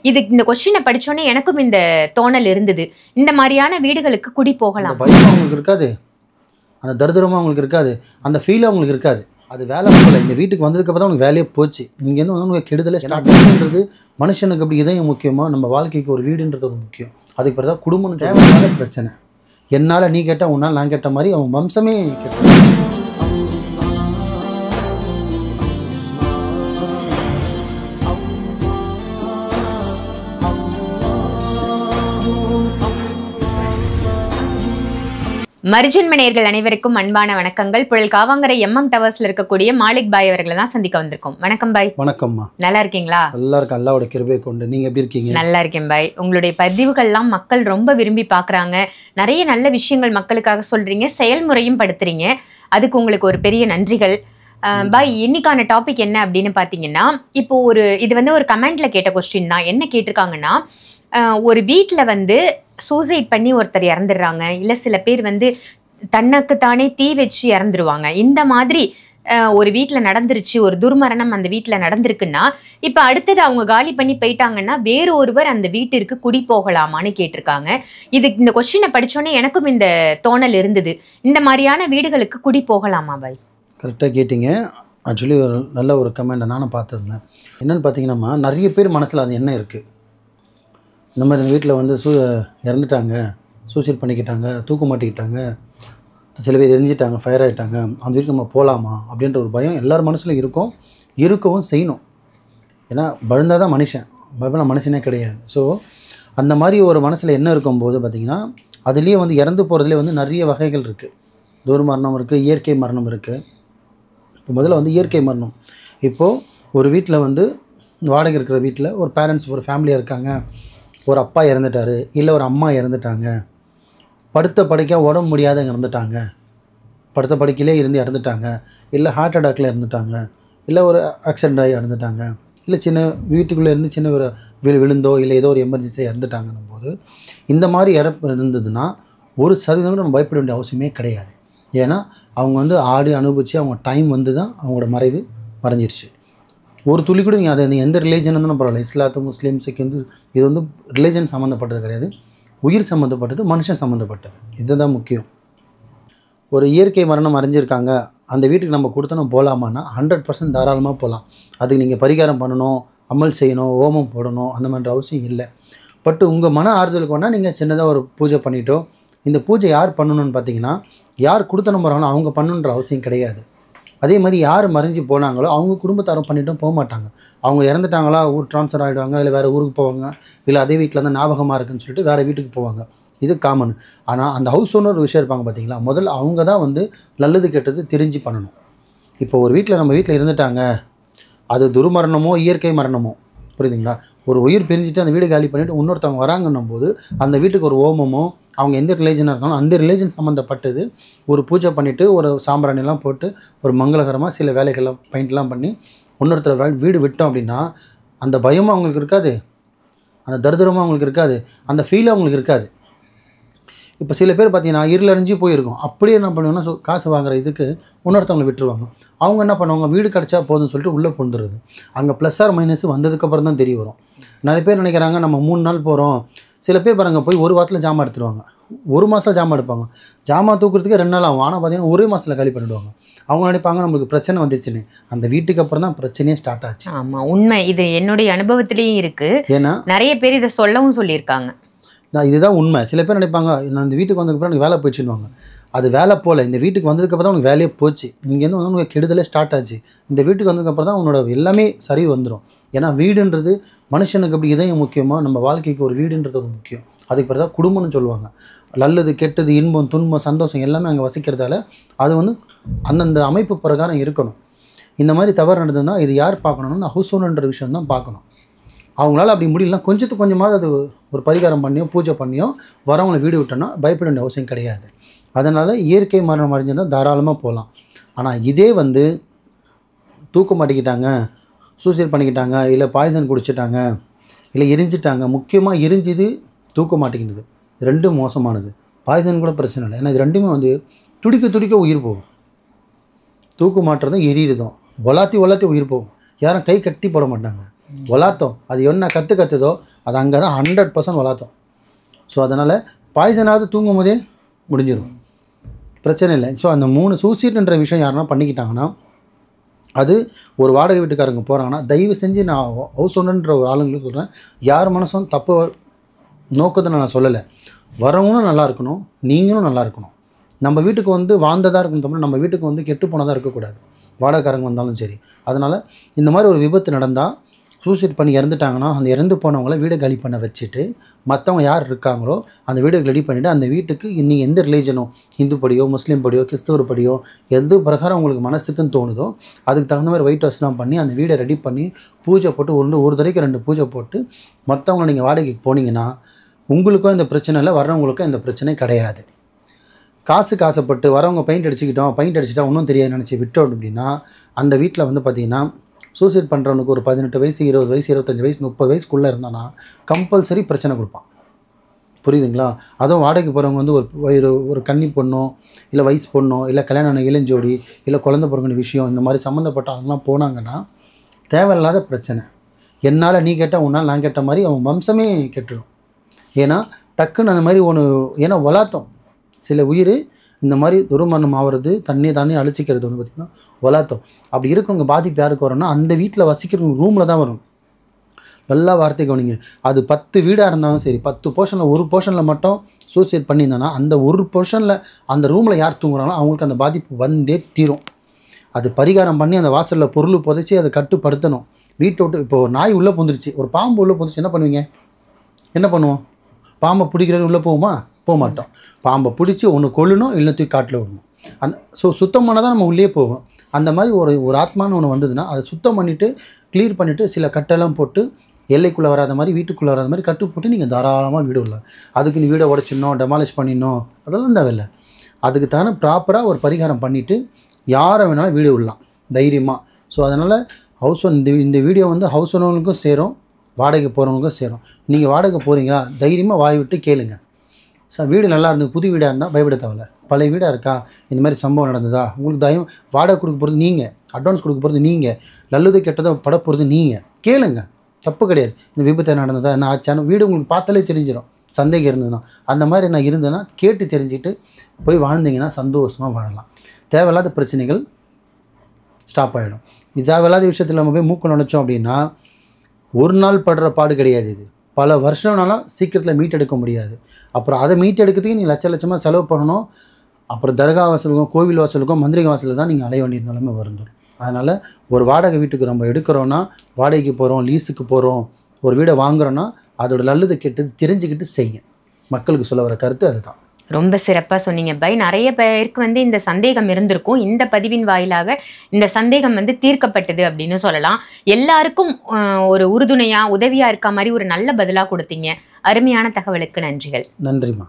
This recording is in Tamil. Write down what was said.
இந்த क्वेश्चனை படிச்சோனே எனக்கும் இந்த தோணல் இருந்தது. இந்த மாதிரியான வீடுகளுக்கு குடி போகலாம். பயம் அவங்களுக்கு இருக்காது, அந்த தரித்திரமும் அவங்களுக்கு இருக்காது, அந்த ஃபீல் அவங்களுக்கு இருக்காது. அது வேலை போகல. இந்த வீட்டுக்கு வந்ததுக்கப்புறம் தான் அவங்களுக்கு வேலையே போச்சு. இங்கேருந்து வந்து உங்களுக்கு கெடுதலே ஸ்டார்ட் பண்ணுறது. மனுஷனுக்கு அப்படி இதயம் முக்கியமாக, நம்ம வாழ்க்கைக்கு ஒரு வீடுன்றது ஒரு முக்கியம். அதுக்கு பிறகு தான் குடும்பம் தேவையான பிரச்சனை. என்னால் நீ கேட்டால் உன்னால் நான் கேட்ட மாதிரி அவன் வம்சமே கேட்ட. மரிஜன்ம நேயர்கள் அனைவருக்கும் அன்பான வணக்கங்கள். புழல் காவாங்கரை MM டவர்ஸ்ல இருக்கக்கூடிய மாலிக் பாய் அவர்களை தான் சந்திக்க வந்திருக்கோம். வணக்கம் பாய். வணக்கம்மா. நல்லா இருக்கீங்களா? நல்லா இருக்கு, அல்லாவோட கிருபை கொண்டு. நீங்க எப்படி இருக்கீங்க? நல்லா இருக்கேன் பாய். உங்களுடைய பதிவுகள்லாம் மக்கள் ரொம்ப விரும்பி பார்க்குறாங்க. நிறைய நல்ல விஷயங்கள் மக்களுக்காக சொல்றீங்க, செயல்முறையும் படுத்துறீங்க. அதுக்கு உங்களுக்கு ஒரு பெரிய நன்றிகள் பாய். இன்னைக்கான டாபிக் என்ன அப்படின்னு பார்த்தீங்கன்னா, இப்போ இது வந்து ஒரு கமெண்ட்ல கேட்ட கொஸ்டின் தான். என்ன கேட்டிருக்காங்கன்னா, ஒரு வீட்டில் வந்து சூசைட் பண்ணி ஒருத்தர் இறந்துடுறாங்க, இல்லை சில பேர் வந்து தனக்கு தானே தீ வச்சு இறந்துருவாங்க. இந்த மாதிரி ஒரு வீட்டில் நடந்துருச்சு, ஒரு துர்மரணம் அந்த வீட்டில் நடந்திருக்குன்னா, இப்போ அடுத்தது அவங்க காலி பண்ணி போயிட்டாங்கன்னா வேறு ஒருவர் அந்த வீட்டிற்கு குடி போகலாமான்னு கேட்டிருக்காங்க. இந்த கொஸ்டினை படித்தோன்னே எனக்கும் இந்த தோணல் இருந்தது. இந்த மாதிரியான வீடுகளுக்கு குடி போகலாமா பாய்? கரெக்டாக கேட்டிங்க. ஆக்சுவலி ஒரு நல்ல ஒரு கமெண்ட்டை நானும் பார்த்துருந்தேன். என்னென்னு பார்த்தீங்கன்னா, நிறைய பேர் மனசில் அது என்ன இருக்குது, இந்த மாதிரி வீட்டில் வந்து இறந்துட்டாங்க, சூசைட் பண்ணிக்கிட்டாங்க, தூக்கு மாட்டிக்கிட்டாங்க, சில பேர் எரிஞ்சிட்டாங்க, ஃபயர் ஆகிட்டாங்க, அந்த வீட்டுக்கு நம்ம போகலாமா அப்படின்ற ஒரு பயம் எல்லார் மனசிலும் இருக்கவும் செய்யணும். ஏன்னா பயந்தால் தான் மனுஷன், பயப்பட மனுஷனே கிடையாது. ஸோ அந்த மாதிரி ஒரு மனசில் என்ன இருக்கும்போது பார்த்திங்கன்னா, அதுலேயே வந்து இறந்து போகிறதுலேயே வந்து நிறைய வகைகள் இருக்குது. துர்மரணம் இருக்குது, இயற்கை மரணம் இருக்குது. இப்போ முதல்ல வந்து இயற்கை மரணம். இப்போது ஒரு வீட்டில் வந்து வாடகை இருக்கிற வீட்டில் ஒரு பேரண்ட்ஸ், ஒரு ஃபேமிலியாக இருக்காங்க. ஒரு அப்பா இறந்துட்டார், இல்லை ஒரு அம்மா இறந்துட்டாங்க, படுத்த படுக்க உடம்பு முடியாத இறந்துட்டாங்க, படுத்த படுக்கையிலே இருந்து இறந்துட்டாங்க, இல்லை ஹார்ட் அட்டாக்ல இறந்துட்டாங்க, இல்லை ஒரு ஆக்சிடென்ட் ஆகி இறந்துட்டாங்க, இல்லை சின்ன வீட்டுக்குள்ளே இருந்து சின்ன ஒரு விழுந்தோ இல்லை ஏதோ ஒரு எமர்ஜென்சியாக இறந்துட்டாங்கன்னும் போது, இந்த மாதிரி இறப்பு இருந்ததுன்னா 1% கூட நம்ம பயப்பட வேண்டிய அவசியமே கிடையாது. ஏன்னா அவங்க வந்து ஆடி அனுபவித்து அவங்க டைம் வந்து தான் அவங்களோட மறைவு மறைஞ்சிருச்சு. ஒரு துளி கூட நீங்கள் அதை எந்த ரிலீஜன் இருந்தாலும் பரவாயில்ல, இஸ்லாத்து, முஸ்லீம், சிக், இந்து, இது வந்து ரிலீஜன் சம்மந்தப்பட்டது கிடையாது, உயிர் சம்மந்தப்பட்டது, மனுஷன் சம்மந்தப்பட்டது. இதுதான் முக்கியம். ஒரு இயற்கை மரணம் அடைஞ்சிருக்காங்க, அந்த வீட்டுக்கு நம்ம கொடுத்தோன்னா போகலாமான்னா 100% தாராளமாக போகலாம். அதுக்கு நீங்கள் பரிகாரம் பண்ணணும், அமல் செய்யணும், ஹோமம் போடணும், அந்த மாதிரி அவசியம் இல்லை. பட் உங்கள் மன ஆறுதலுக்கு வேணால் நீங்கள் சின்னதாக ஒரு பூஜை பண்ணிட்டோ, இந்த பூஜை யார் பண்ணணும்னு பார்த்தீங்கன்னா, யார் கொடுத்தனும் போகிறாங்களோ அவங்க பண்ணணுன்ற அவசியம் கிடையாது. அதே மாதிரி யார் மறைஞ்சி போனாங்களோ அவங்க குடும்பத்தாரும் பண்ணிட்டும் போக மாட்டாங்க. அவங்க இறந்துட்டாங்களா, ஊர் ட்ரான்ஸ்ஃபர் ஆகிடுவாங்க, இல்லை வேறு ஊருக்கு போவாங்க, இல்லை அதே வீட்டில் தான் ஞாபகமாக இருக்குன்னு சொல்லிட்டு வேறு வீட்டுக்கு போவாங்க. இது காமன். ஆனால் அந்த ஹவுஸ் ஓனர் விஷயம் இருப்பாங்க பார்த்தீங்களா, முதல்ல அவங்க தான் வந்து நல்லது கெட்டது தெரிஞ்சு பண்ணணும். இப்போ ஒரு வீட்டில் நம்ம வீட்டில் இருந்துட்டாங்க, அது துர்மரணமோ இயற்கை மரணமோ, புரியுதுங்களா, ஒரு உயிர் பிரிஞ்சுட்டு அந்த வீடு காலி பண்ணிவிட்டு இன்னொருத்தவங்க வராங்கன்னும் போது அந்த வீட்டுக்கு ஒரு ஹோமமோ, அவங்க எந்த ரிலேஜனாக இருக்காங்களோ அந்த ரிலேஜன் சம்மந்தப்பட்டது ஒரு பூஜை பண்ணிவிட்டு ஒரு சாம்பிராணிலாம் போட்டு ஒரு மங்களகரமாக சில வேலைகள்லாம் பெயிண்ட்லாம் பண்ணி இன்னொருத்தர் வீடு விட்டோம் அப்படின்னா அந்த பயமும் அவங்களுக்கு இருக்காது, அந்த தரித்திரமும் அவங்களுக்கு இருக்காது, அந்த ஃபீலும் அவங்களுக்கு இருக்காது. இப்போ சில பேர் பார்த்தீங்கன்னா இருளறிஞ்சு போயிருக்கும், அப்படியே என்ன பண்ணுவாங்கன்னா காசு வாங்குற இதுக்கு இன்னொருத்தவங்களை விட்டுருவாங்க. அவங்க என்ன பண்ணுவாங்க, வீடு கிடச்சா போதும்னு சொல்லிட்டு உள்ளே கொண்டுருது. அங்கே ப்ளஸ் ஆர் மைனஸ் வந்ததுக்கப்புறம் தான் தெரிய வரும். நிறைய பேர் நினைக்கிறாங்க நம்ம 3 நாள் போகிறோம், சில பேர் பாருங்கள் போய் 1 வாரத்தில் ஜாமான் எடுத்துருவாங்க, 1 மாதத்தில் ஜாமான் எடுப்பாங்க, ஜாமான் தூக்குறதுக்கு 2 நாள் ஆகும். ஆனால் பார்த்தீங்கன்னா 1 மாதத்தில் காலி பண்ணிவிடுவாங்க. அவங்க நினைப்பாங்க நம்மளுக்கு பிரச்சனை வந்துச்சுன்னு, அந்த வீட்டுக்கு அப்புறம் தான் பிரச்சனையே ஸ்டார்ட் ஆச்சு. ஆமாம், உண்மை. இது என்னுடைய அனுபவத்திலையும் இருக்குது. ஏன்னா நிறைய பேர் இதை சொல்லவும் சொல்லியிருக்காங்க. இதுதான் உண்மை. சில பேர் நினைப்பாங்க நான் இந்த வீட்டுக்கு வந்ததுக்கப்புறம் எனக்கு வேலை போயிடுச்சுன்னுவாங்க. அது வேலை போல், இந்த வீட்டுக்கு வந்ததுக்கப்புறம் தான் உனக்கு வேலையே போச்சு. இங்கேருந்து வந்து உனக்கு கெடுதலே ஸ்டார்ட் ஆச்சு. இந்த வீட்டுக்கு வந்ததுக்கப்புறம் தான் உன்னோட எல்லாமே சரி வந்துடும். ஏன்னா வீடுன்றது மனுஷனுக்கு அப்படி இதயம் முக்கியமாக, நம்ம வாழ்க்கைக்கு ஒரு வீடுன்றது ஒரு முக்கியம். அதுக்கு பிறகு தான் குடும்பம்னு சொல்லுவாங்க. நல்லது கெட்டது, இன்பம் துன்பம் சந்தோஷம் எல்லாமே அங்கே வசிக்கிறதால அது வந்து அந்தந்த அமைப்பு பிரகாரம் இருக்கணும். இந்த மாதிரி தவறு நடந்ததுன்னா இது யார் பார்க்கணும்னா ஹவுஸ் ஓனர்ன்ற விஷயம் தான் பார்க்கணும். அவங்களால அப்படி முடியலாம், கொஞ்சத்துக்கு கொஞ்சமாவது அது ஒரு பரிகாரம் பண்ணியோ பூஜை பண்ணியோ வரவங்களை வீடு விட்டோன்னா பயப்பட வேண்டிய அவசியம் கிடையாது. அதனால் இயற்கை மரணம் அடைஞ்சிருந்தால் தாராளமாக போகலாம். ஆனால் இதே வந்து தூக்க மாட்டிக்கிட்டாங்க, சூசைட் பண்ணிக்கிட்டாங்க, இல்லை பாய்சன் குடிச்சிட்டாங்க, இல்லை எரிஞ்சிட்டாங்க, முக்கியமாக எரிஞ்சுது தூக்க மாட்டேங்கிறது, ரெண்டும் மோசமானது. பாய்சன் கூட பிரச்சனை இல்லை, ஏன்னா இது ரெண்டுமே வந்து துடிக்க உயிர் போகும். தூக்கு மாட்டுறதும் எரியுறதும் ஒலாத்தி உயிர் போகும். யாரும் கை கட்டி போட மாட்டாங்க. வளாத்தம் அது என்ன கற்றுதோ அது அங்கே தான் 100% வளாத்தம். ஸோ அதனால் பாய்சனாவது தூங்கும் போதே முடிஞ்சிடும், பிரச்சனை இல்லை. ஸோ அந்த 3 சூசைட்ன்ற விஷயம் யாருன்னா பண்ணிக்கிட்டாங்கன்னா, அது ஒரு வாடகை வீட்டுக்காரங்க போகிறாங்கன்னா தயவு செஞ்சு நான் ஹவுஸ் ஓனர்ன்ற ஒரு ஆளுங்களும் சொல்கிறேன், யார் மனசும் தப்பு நோக்கத்தை நான் சொல்லலை. வரவங்களும் நல்லா இருக்கணும், நீங்களும் நல்லா இருக்கணும். நம்ம வீட்டுக்கு வந்து வாழ்ந்ததாக இருக்கணும் தவிர நம்ம வீட்டுக்கு வந்து கெட்டு போனதாக இருக்கக்கூடாது, வாடகைக்காரங்க வந்தாலும் சரி. அதனால் இந்த மாதிரி ஒரு விபத்து நடந்தால், சூசைட் பண்ணி இறந்துட்டாங்கன்னா அந்த இறந்து போனவங்கள வீடை காலி பண்ண வச்சுட்டு மற்றவங்க யார் இருக்காங்களோ அந்த வீடை ரெடி பண்ணிவிட்டு அந்த வீட்டுக்கு நீங்கள் எந்த ரிலீஜனோ, ஹிந்து படியோ, முஸ்லீம் படியோ, கிறிஸ்தவர் படியோ, எது பிரகாரம் உங்களுக்கு மனசுக்குன்னு தோணுதோ அதுக்கு தகுந்த மாதிரி ஒயிட் வாஷ்லாம் பண்ணி அந்த வீடை ரெடி பண்ணி பூஜை போட்டு ஒரு தடவைக்கு 2 பூஜை போட்டு மற்றவங்க நீங்கள் வாடகைக்கு போனீங்கன்னா உங்களுக்கும் இந்த பிரச்சனை இல்லை, வர்றவங்களுக்கும் இந்த பிரச்சனை கிடையாது. காசுக்கு ஆசைப்பட்டு வரவங்க பெயிண்ட் அடிச்சுட்டா ஒன்றும் தெரியாது நினச்சி விட்டோம் அப்படின்னா அந்த வீட்டில் வந்து பார்த்திங்கன்னா சூசைட் பண்ணுறவனுக்கு ஒரு 18 வயசு, 20 வயசு, 25 வயசு, 30 வயசுக்குள்ளே இருந்தானா கம்பல்சரி பிரச்சனை கொடுப்பான். புரியுதுங்களா? அதுவும் வாடகைக்கு போகிறவங்க வந்து ஒரு கன்னி பொண்ணோ இல்லை வயசு பொண்ணோ இல்லை கல்யாணம் இளஞ்சோடி இல்லை குழந்தை பிறகுன விஷயம் இந்த மாதிரி சம்மந்தப்பட்ட ஆளுங்களாம் போனாங்கன்னா தேவையில்லாத பிரச்சனை. என்னால் நீ கேட்டால் உன்னால் நான் கேட்ட மாதிரி அவன் வம்சமே கெட்டுடும். ஏன்னா டக்குன்னு அந்த மாதிரி ஏன்னா வளாத்தம் சில உயிர் இந்த மாதிரி துர்மரணம் ஆகிறது, தானே அழிச்சிக்கிறது வந்து பார்த்திங்கன்னா வளாத்தம். அப்படி இருக்கிறவங்க பாதிப்பு யாருக்கு வரும்னா அந்த வீட்டில் வசிக்கிறவங்க ரூமில் தான் வரும். நல்லா வார்த்தை கவனிங்க. அது 10 வீடாக இருந்தாலும் சரி, 10 போர்ஷனில் ஒரு போர்ஷனில் மட்டும் சூசைட் பண்ணியிருந்தானா அந்த ஒரு போர்ஷனில் அந்த ரூமில் யார் தூங்குறாங்களோ அவங்களுக்கு அந்த பாதிப்பு வந்தே தீரும். அது பரிகாரம் பண்ணி அந்த வாசலில் பொருள் புதைச்சி அதை கட்டுப்படுத்தணும். வீட்டை விட்டு இப்போ ஒரு நாய் உள்ளே புந்துருச்சு, ஒரு பாம்பு உள்ளே புந்துச்சு, என்ன பண்ணுவீங்க? என்ன பண்ணுவோம்? பாம்பை பிடிக்கிறது உள்ளே போகுமா? போக மாட்டோம். பாம்பை பிடிச்சி ஒன்று கொள்ளணும், இல்லை தூக்கி காட்டில் விடணும். சுத்தமானதான் தான் நம்ம உள்ளே போவோம். அந்த மாதிரி ஒரு ஆத்மான்னு ஒன்று வந்ததுன்னா அதை சுத்தம் பண்ணிவிட்டு க்ளியர் பண்ணிவிட்டு சில கட்டெல்லாம் போட்டு எல்லைக்குள்ளே வராத மாதிரி வீட்டுக்குள்ளே வராத மாதிரி கட்டு போட்டு நீங்கள் தாராளமாக வீடு விடலாம். அதுக்கு நீ வீடை உடைச்சிடணும், டெமாலிஷ் பண்ணிடணும், அதெல்லாம் தேவையில்லை. அதுக்கு தானே ப்ராப்பராக ஒரு பரிகாரம் பண்ணிவிட்டு யாரை வேணாலும் வீடு விடலாம் தைரியமாக. ஸோ அதனால் ஹவுஸ் ஓன் இந்த வீடியோ வந்து ஹவுஸ் ஓனருக்கும் சேரும், வாடகை போகிறவங்களுக்கும் சேரும். நீங்கள் வாடகை போகிறீங்களா தைரியமாக வாய் விட்டு கேளுங்க. வீடு நல்லா இருந்தது, புது வீடாக இருந்தால் பயப்பட தேவையில்ல. பழைய வீடாக இருக்கா, இந்த மாதிரி சம்பவம் நடந்ததா, உங்களுக்கு வாடகை கொடுக்க போகிறது நீங்கள், அட்வான்ஸ் கொடுக்க போகிறது நீங்கள், நல்லது கெட்டதோ பட போகிறது நீங்கள். கேளுங்க, தப்பு கிடையாது. இந்த விபத்து நடந்ததா, என்ன ஆச்சான்னு வீடு உங்களுக்கு பார்த்தாலே தெரிஞ்சிடும். சந்தேகம் இருந்ததுன்னா அந்த மாதிரி நான் இருந்தேன்னா கேட்டு தெரிஞ்சுக்கிட்டு போய் வாழ்ந்தீங்கன்னா சந்தோஷமாக வாழலாம். தேவையில்லாத பிரச்சனைகள் ஸ்டாப் ஆகிடும். இது தேவையில்லாத விஷயத்தில் நம்ம போய் மூக்கு நுழைச்சோம் அப்படின்னா ஒரு நாள் படுற பாடு கிடையாது. இது பல வருஷம்னாலும் சீக்கிரத்தில் மீட்டெடுக்க முடியாது. அப்புறம் அதை மீட்டெடுக்கிறதுக்கு நீங்கள் லட்சமாக செலவு பண்ணணும். அப்புறம் தர்கா வாசலுக்கும் கோவில் வாசலுக்கும் மந்திரிகை வாசலில் தான் நீங்கள் அலைய வேண்டிய நிலைமை வந்துடும். அதனால் ஒரு வாடகை வீட்டுக்கு நம்ம எடுக்கிறோன்னா, வாடகைக்கு போகிறோம், லீஸுக்கு போகிறோம், ஒரு வீடை வாங்குகிறோன்னா அதோட நல்லது கெட்டது தெரிஞ்சுக்கிட்டு செய்யுங்க. மக்களுக்கு சொல்ல வர கருத்து அதுதான். ரொம்ப சிறப்பாக சொன்னீங்க பை. நிறைய பேருக்கு வந்து இந்த சந்தேகம் இருந்திருக்கும். இந்த பதிவின் வாயிலாக இந்த சந்தேகம் வந்து தீர்க்கப்பட்டது அப்படின்னு சொல்லலாம். எல்லாருக்கும் ஒரு உறுதுணையாக உதவியாக இருக்க மாதிரி ஒரு நல்ல பதிலாக கொடுத்தீங்க. அருமையான தகவலுக்கு நன்றிகள். நன்றிம்மா.